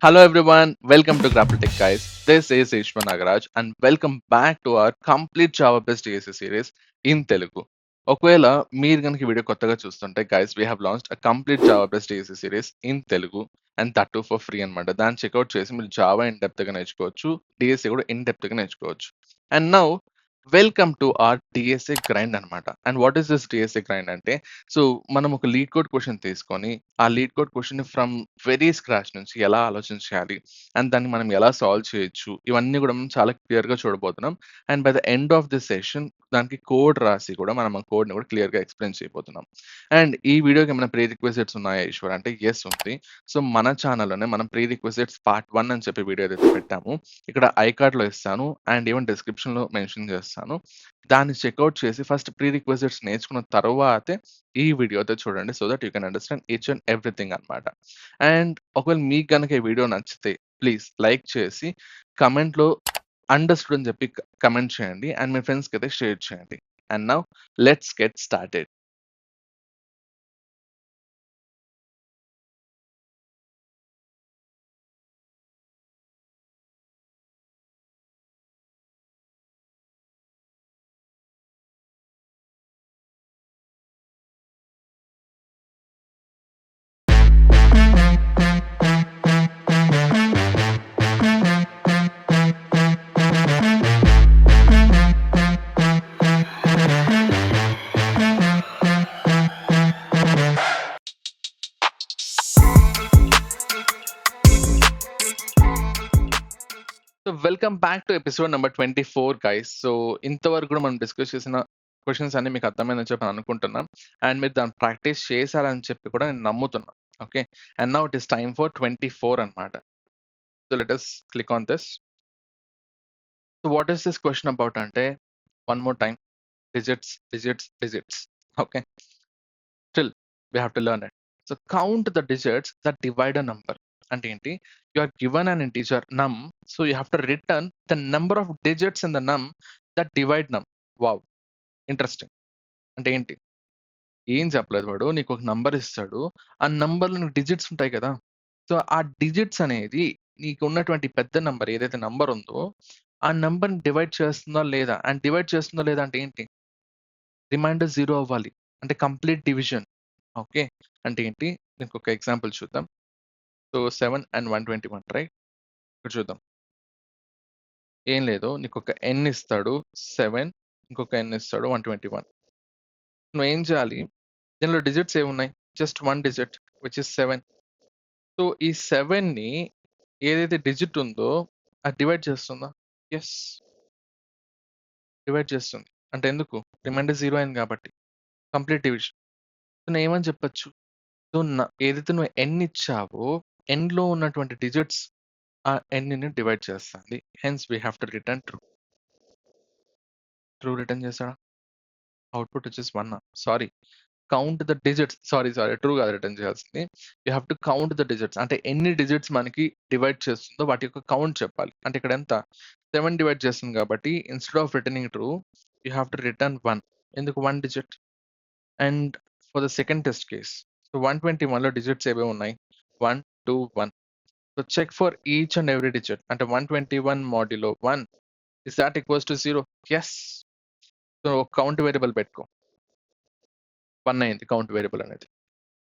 Hello everyone, welcome to Grapple Tech guys. This is Ishwan Nagaraj and welcome back to our complete Java based DSA series in Telugu. ఒకవేళ మీరు కనుక ఈ video కొత్తగా చూస్తుంటే guys we have launched a complete Java based DSC series in Telugu and that to for free అనమాట. దాన్ని checkout చేసి మీరు జావా ఇన్ డెప్త్ గా నేర్చుకోవచ్చు, డిఎస్సి కూడా ఇన్ డెప్త్ గా నేర్చుకోవచ్చు. And now welcome to our DSA grind అనమాట. And what is this DSA grind అంటే, సో మనం ఒక లీడ్ కోడ్ క్వశ్చన్ తీసుకొని ఆ LeetCode question from very scratch నుంచి ఎలా ఆలోచించాలి అండ్ దాన్ని మనం ఎలా సాల్వ్ చేయొచ్చు, ఇవన్నీ కూడా మనం చాలా క్లియర్ గా చూడబోతున్నాం. And by the end of this session దానికి కోడ్ రాసి కూడా మనం ఆ కోడ్ ని కూడా క్లియర్ గా ఎక్స్ప్లెయిన్ చేయబోతున్నాం. అండ్ ఈ వీడియోకి ఏమైనా ప్రీ రిక్వెజిట్స్ ఉన్నాయా ఈశ్వర్ అంటే ఎస్ ఉంది. సో మన ఛానల్లోనే మనం ప్రీ రిక్వెజిట్స్ పార్ట్ 1 అని చెప్పి వీడియో ఏదైతే పెట్టాము, ఇక్కడ ఐ కార్డ్ లో ఇస్తాను అండ్ ఈవెన్ డిస్క్రిప్షన్ లో మెన్షన్ చేస్తాను. దాన్ని చెక్అవుట్ చేసి ఫస్ట్ ప్రీ రిక్వెజిట్స్ నేర్చుకున్న తర్వాతే ఈ వీడియో అయితే చూడండి, so that you can understand each and everything అనమాట. అండ్ ఒకవేళ మీకు కనుక ఈ వీడియో నచ్చితే ప్లీజ్ లైక్ చేసి కమెంట్ లో అండర్స్టూడ్ అని చెప్పి కమెంట్ చేయండి అండ్ మీ ఫ్రెండ్స్కి అయితే షేర్ చేయండి. And now let's get started. So welcome back to episode number 24 guys. So ఇంతవరకు కూడా మనం డిస్కస్ చేసిన క్వశ్చన్స్ అన్ని మీకు అర్థమైందని చెప్పి నేను అనుకుంటున్నాను అండ్ మీరు దాన్ని ప్రాక్టీస్ చేశారని చెప్పి కూడా నేను నమ్ముతున్నాను. Okay, and now it is time for 24 అనమాట. So let us click on this. So what is this question about అంటే, one more time, digits digits digits. Okay, still we have to learn it. So count the digits that divide a number. అంటే ఏంటి, you are given an integer num, so you have to return the number of digits in the num that divide num. Wow, interesting. అంటే ఏంటి, ఏం చెప్పలేదు వాడు, నీకు ఒక number ఇస్తాడు, ఆ నంబర్లో నీకు డిజిట్స్ ఉంటాయి కదా. సో ఆ డిజిట్స్ అనేది నీకు ఉన్నటువంటి పెద్ద నంబర్ ఏదైతే నంబర్ ఉందో ఆ నంబర్ని డివైడ్ చేస్తుందా లేదా, అండ్ డివైడ్ చేస్తుందా లేదా అంటే ఏంటి, రిమైండర్ జీరో అవ్వాలి, అంటే కంప్లీట్ డివిజన్. ఓకే, అంటే ఏంటి, దీనికి ఒక ఎగ్జాంపుల్ చూద్దాం. So 7 and 121 right. ఇక్కడ చూద్దాం, ఏం లేదు, నీకు ఒక ఎన్ ఇస్తాడు 7, ఇంకొక ఎన్ ఇస్తాడు 121. నువ్వు ఏం చేయాలి, దీనిలో డిజిట్స్ ఏమున్నాయి, just one digit which is 7. So ఈ 7ని ఏదైతే డిజిట్ ఉందో అది డివైడ్ చేస్తుందా, ఎస్ డివైడ్ చేస్తుంది. అంటే ఎందుకు, రిమైండర్ జీరో అయింది కాబట్టి కంప్లీట్ డివిజన్. సో నేను ఏమని చెప్పొచ్చు, సో ఏదైతే నువ్వు ఎన్ ఇచ్చావో ఎన్లో ఉన్నటువంటి డిజిట్స్ ఆ ఎన్ని డివైడ్ చేస్తుంది. Hence we have to return true. True return చేసాడా, అవుట్పుట్ వచ్చేసి 1. Sorry, count the digits, sorry true కాదు రిటర్న్ చేయాల్సింది. You have to count the digits, అంటే ఎన్ని డిజిట్స్ మనకి డివైడ్ చేస్తుందో వాటి యొక్క కౌంట్ చెప్పాలి. అంటే ఇక్కడ ఎంత, 7 డివైడ్ చేస్తుంది కాబట్టి instead of returning true you have to return 1. ఎందుకు 1 digit. And for the second test case, so 121లో డిజిట్స్ ఏవే ఉన్నాయి, 1 2 1. So check for each and every digit. అంటే 121 modulo 1 is that equals to 0. Yes. So count variable పెట్టుకో, 1 అయింది count variable అనేది.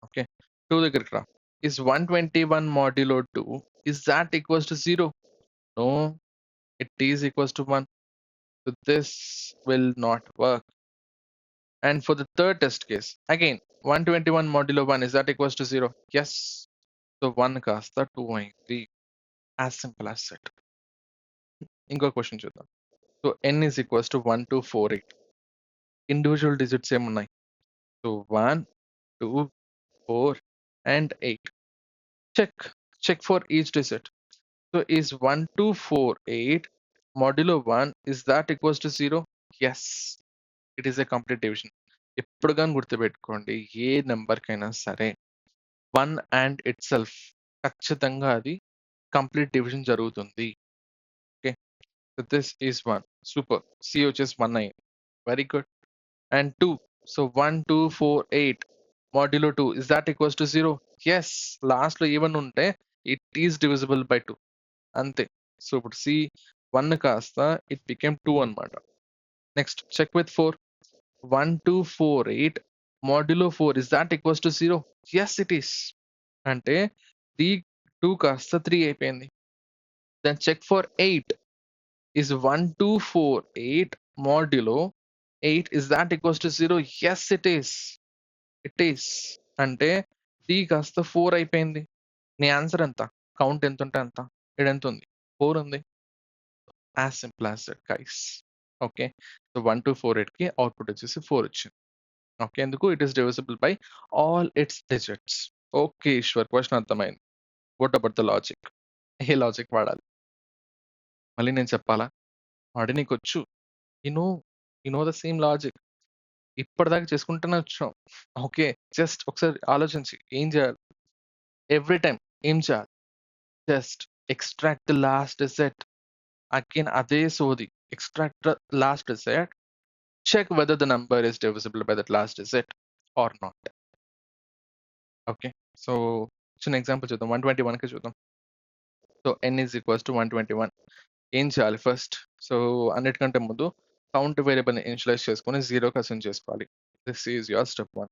Okay, 2 దగ్గరికి రా. Is 121 modulo 2 is that equals to 0. No, it is equals to 1. So this will not work. And for the third test case again 121 modulo 1 is that equals to 0. Yes. So 1 కాస్త 2 అయింది. As simple as that. ఇంకో question చూద్దాం. So n is equals to 1 to 4 8. Individual digits ఏమున్నాయి, so 1 2 4 and 8. Check for each digit. So is 1 2 4 8 modulo 1 is that equals to 0. Yes, it is a complete division. ఎప్పుడు కానీ గుర్తుపెట్టుకోండి, ఏ నెంబర్కైనా సరే 1 and it self ఖచ్చితంగా అది complete division జరుగుతుంది. Okay, so this is 1. Super, C వచ్చేసి 1 అయ్యింది, very good. And 2, so 1 2 4 8 modulo 2 is that equals to 0. Yes, last లో ఈవెన్ ఉంటే ఇట్ ఈస్ డివిజిబుల్ బై 2 అంతే. సో ఇప్పుడు సి 1 కాస్త ఇట్ బికేమ్ 2 అన్నమాట. Next check with 4. 1 2 4 8 modulo 4 is that equals to 0? yes it is. అంటే 3 2 కాస్త 3 అయిపోయింది. Then check for 8. is 1 2 4 8 modulo 8 is that equals to 0? yes it is. it is. అంటే 3 కాస్త 4 అయిపోయింది. నీ ఆన్సర్ ఎంత? కౌంట్ ఎంత ఉంటే అంత. ఇక్కడ ఎంత ఉంది? 4 ఉంది. As simple as that guys. Okay. So 1 2 4 8 కి అవుట్పుట్ వచ్చేసి 4 వచ్చింది. ఓకే. ఎందుకు? It is divisible by all its digits. Okay Eshwar, question అర్థమైంది. What about the logic? ఏ లాజిక్ వాడాలి? మళ్ళీ నేను చెప్పాలా? ఆల్రెడీ నీకొచ్చు. You know you know the same logic. ఇప్పటిదాకా చేసుకుంటూనే వచ్చాం. ఓకే. జస్ట్ ఒకసారి ఆలోచించి ఏం చేయాలి? ఎవ్రీ టైమ్ ఏం చేయాలి? Just extract the last digit. Again అదే సోది. Extract the last digit. Check whether the number is divisible by that last digit or not. Okay. So చిన్న ఎగ్జాంపుల్ చూద్దాం. 121కి చూద్దాం. So n is equals to 121. ఏం చేయాలి ఫస్ట్? సో అన్నిటికంటే ముందు కౌంట్ వేరియబుల్ని ఇనిషియలైజ్ చేసుకొని 0కి అసైన్ చేసుకోవాలి. This is your step 1.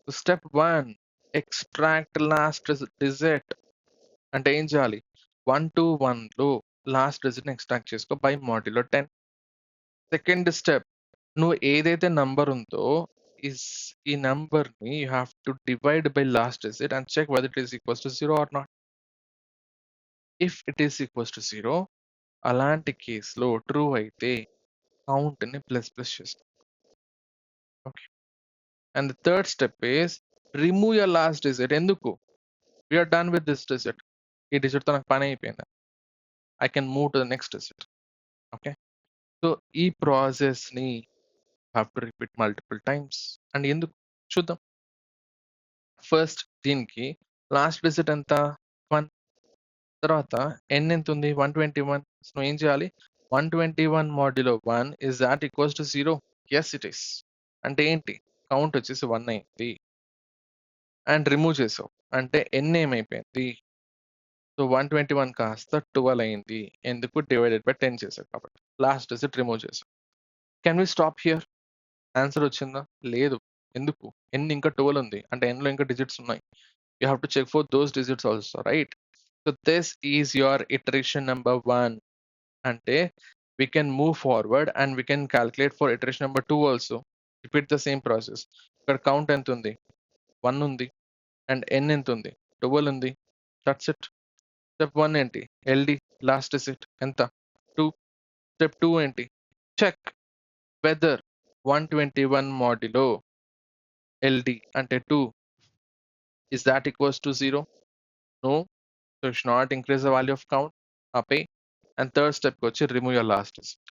So step 1 extract last digit. అంటే ఏం చేయాలి? 121లో లాస్ట్ డిజిట్ని ఎక్స్ట్రాక్ట్ చేసుకో బై మాడ్యులో 10. సెకండ్ స్టెప్, నువ్వు ఏదైతే నంబర్ ఉందో ఈ నంబర్ని you have to divide by last digit and check whether it is equals to 0 or not. If it is equals to 0, అలాంటి కేసులో ట్రూ అయితే కౌంట్ని ప్లస్ ప్లస్ చేస్తాం. Okay. And the third step is remove your last digit. ఎందుకు? We're done with this digit. ఈ డిజిట్తో నాకు పని అయిపోయింది. I can move to the next digit. Okay. So ఈ ప్రాసెస్ని have to repeat multiple times. And ఎందుకు చూద్దాం. ఫస్ట్ దీనికి లాస్ట్ డిజిట్ ఎంత? 1. తర్వాత n ఎంత ఉంది? 121. సో ఏం చేయాలి? 121 modulo 1 is that equals to 0? yes it is. అంటే ఏంటి? కౌంట్ వచ్చేసి 1 అయింది. అండ్ రిమూవ్ చేసావు అంటే n ఏమైపోయింది? సో 121 కాస్త 12 అయింది. ఎందుకు? డివైడెడ్ బై 10 చేసావు కాబట్టి. లాస్ట్ డిజిట్ రిమూవ్ చేసావు. Can we stop here? Answer వచ్చిందా? లేదు. ఎందుకు? n ఇంకా 12 ఉంది. అంటే n లో ఇంకా డిజిట్స్ ఉన్నాయి. You have to check for those digits also, right? So this is your iteration number 1. అంటే we can move forward and we can calculate for iteration number 2 also. Repeat the same process. ఇక్కడ count ఎంత ఉంది? 1 ఉంది. And n ఎంత ఉంది? 12 ఉంది. That's it. Step 1 ఏంటి? LD last digit ఎంత? 2. స్టెప్ 2 ఏంటి? చెక్ వెదర్ 121 మాడ్యులో LD అంటే 2 is that equals to 0? No. So it should not increase the value of count. ఆపే. అండ్ థర్డ్ స్టెప్కి వచ్చి రిమూవ్ యర్ లాస్ట్ డిజిట్.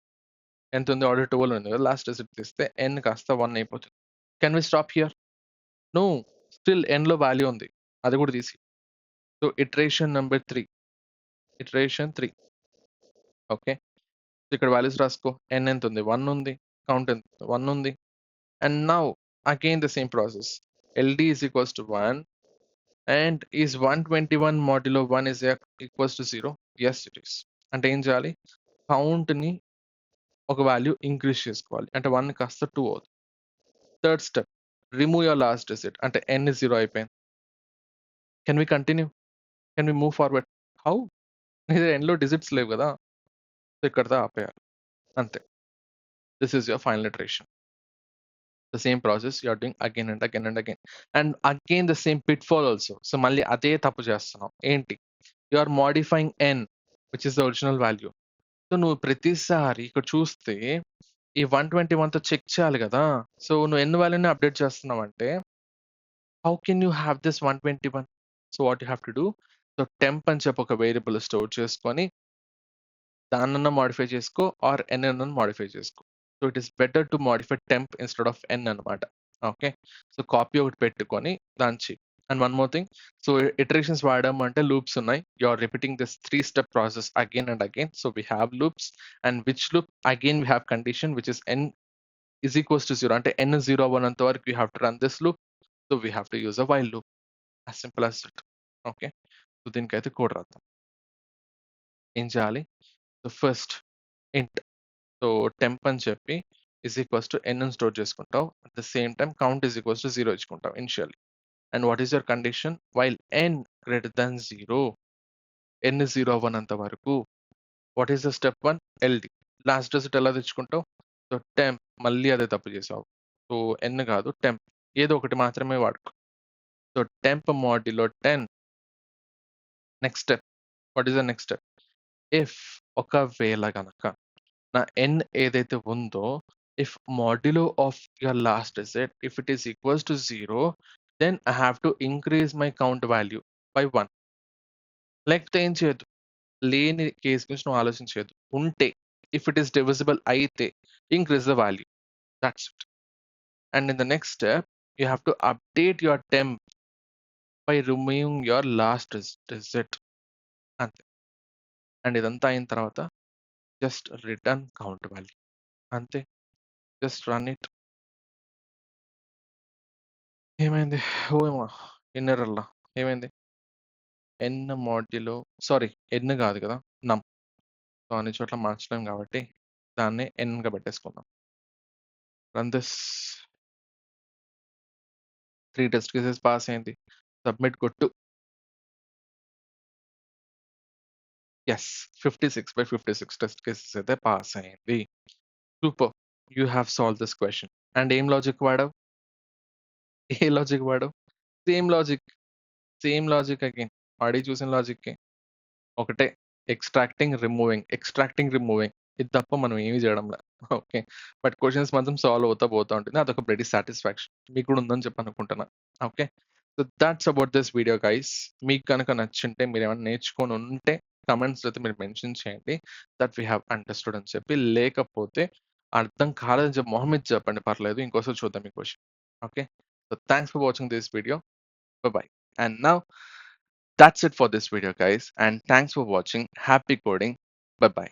ఎంత ఉంది? Order 12 ఉంది కదా. లాస్ట్ డిజిట్ తీస్తే n కాస్త 1 అయిపోతుంది. Can we stop here? No. Still n లో వాల్యూ ఉంది. అది కూడా తీసి. So iteration number 3. Iteration 3. Okay. ఇక్కడ వాల్యూస్ రాసుకో. n ఎంత ఉంది? 1 ఉంది. కౌంట్ ఎంత? 1 ఉంది. And now again the same process. LD is equals to 1 and is 121 modulo 1 is equals to 0? yes it is. అంటే ఏం చేయాలి? కౌంట్ని ఒక వాల్యూ ఇంక్రీజ్ చేసుకోవాలి. అంటే 1 కాస్త 2 అవుతుంది. Third step, remove your last digit. అంటే n is 0 అయిపోయింది. Can we continue? Can we move forward? How? n లో డిజిట్స్ లేవు కదా. సో ఇక్కడతో ఆపేయాలి. అంతే. This is your final iteration. The same process you are doing again and again and again. And again the same pitfall also. So మళ్ళీ అదే తప్పు చేస్తున్నాం. ఏంటి? You are modifying n, which is the original value. So నువ్వు ప్రతిసారి ఇక్కడ చూస్తే ఈ 121తో చెక్ చేయాలి కదా. సో నువ్వు n వాల్యూని అప్డేట్ చేస్తున్నావు అంటే how can you have this 121? So what you have to do? So temp అని చెప్పి ఒక వేరియబుల్ స్టోర్ చేసుకొని దాన్నన్నా మాడిఫై చేసుకో ఆర్ n అన్న మాడిఫై చేసుకో. So it is better to modify temp instead of n అనమాట. ఓకే. సో కాపీ ఒకటి పెట్టుకొని దాంచి. And one more thing, so iterations వాడడం అంటే లూప్స్ ఉన్నాయి. You are repeating this 3 step process again and again. So we have loops and which loop again we have condition which is n is equals to 0. అంటే n 0 అవ్వనంత వరకు you have to run this loop. So we have to use a while loop. As simple as it. Okay. So దీనికైతే code రాద్దాం. ఏం చేయాలి? So first int so temp అని చెప్పి is equals to n అని స్టోర్ చేసుకుంటావు. At the same time count is equals to 0 ఇచ్చుకుంటావు initially. And what is your condition? While n greater than 0, n 0 అవ్వనంత వరకు what is the step 1? LD. Last digit ఎలా తెచ్చుకుంటావు? So temp, మళ్ళీ అదే తప్పు చేసావు. సో n కాదు టెంప్, ఏదో ఒకటి మాత్రమే వాడుకో. So temp modulo 10. Next step, what is the next step? If ఒకవేళ గనక నా n ఏదైతే ఉందో, if modulo of your last digit if it is equals to 0, then I have to increase my count value by 1. లేకపోతే ఏం చేయొద్దు. లేని case గురించి నువ్వు ఆలోచించొద్దు. ఉంటే, ఇఫ్ ఇట్ ఈస్ డివిజిబుల్ అయితే increase the value. That's it. And in the next step you have to update your temp by removing your last digit. అంతే. And ఇదంతా అయిన తర్వాత జస్ట్ రిటర్న్ కౌంట్ వాల్యూ. అంతే. Just run it. ఏమైంది? ఓయమ్మా! ఇన్నెర్రర్‌లా ఏమైంది? ఎన్ modulo sorry ఎన్ కాదు కదా! నమ్. సో అన్ని చోట్ల మార్చలేం కాబట్టి దాన్ని ఎన్‌గా పెట్టేసుకుందాం. Run this. 3 test cases pass అయింది. సబ్మిట్ కొట్టు. యెస్. 56/56 టెస్ట్ కేసెస్ అయితే పాస్ అయింది. Super! You have solved this question. And ఏం లాజిక్ వాడావు? ఏ లాజిక్ వాడావు? Same logic. Same logic again. వాడి చూసిన లాజిక్కే. ఒకటే ఎక్స్ట్రాక్టింగ్, రిమూవింగ్, ఎక్స్ట్రాక్టింగ్, రిమూవింగ్. ఇది తప్ప మనం ఏమి చేయడంలే. ఓకే. బట్ క్వెషన్స్ మాత్రం సాల్వ్ అవుతా పోతా ఉంటుంది. అదొక బ్లడీ సాటిస్ఫాక్షన్. మీకు కూడా ఉందని చెప్పి అనుకుంటున్నా. Okay. So that's about this video guys. మీకు కనుక నచ్చుంటే మీరేమన్నా నేర్చుకొని ఉంటే కమెంట్స్‌లో అయితే మీరు మెన్షన్ చేయండి. దట్ వి హావ్ అండర్‌స్టూడ్ అని చెప్పి. లేకపోతే అర్థం కాలేదని చెప్పి మొహం మీద చెప్పండి పర్లేదు. ఇంకోసారి చూద్దాం ఈ question. Okay. So thanks for watching this video. By. And now that's it for this video guys, and thanks for watching. Happy coding. Bye bye.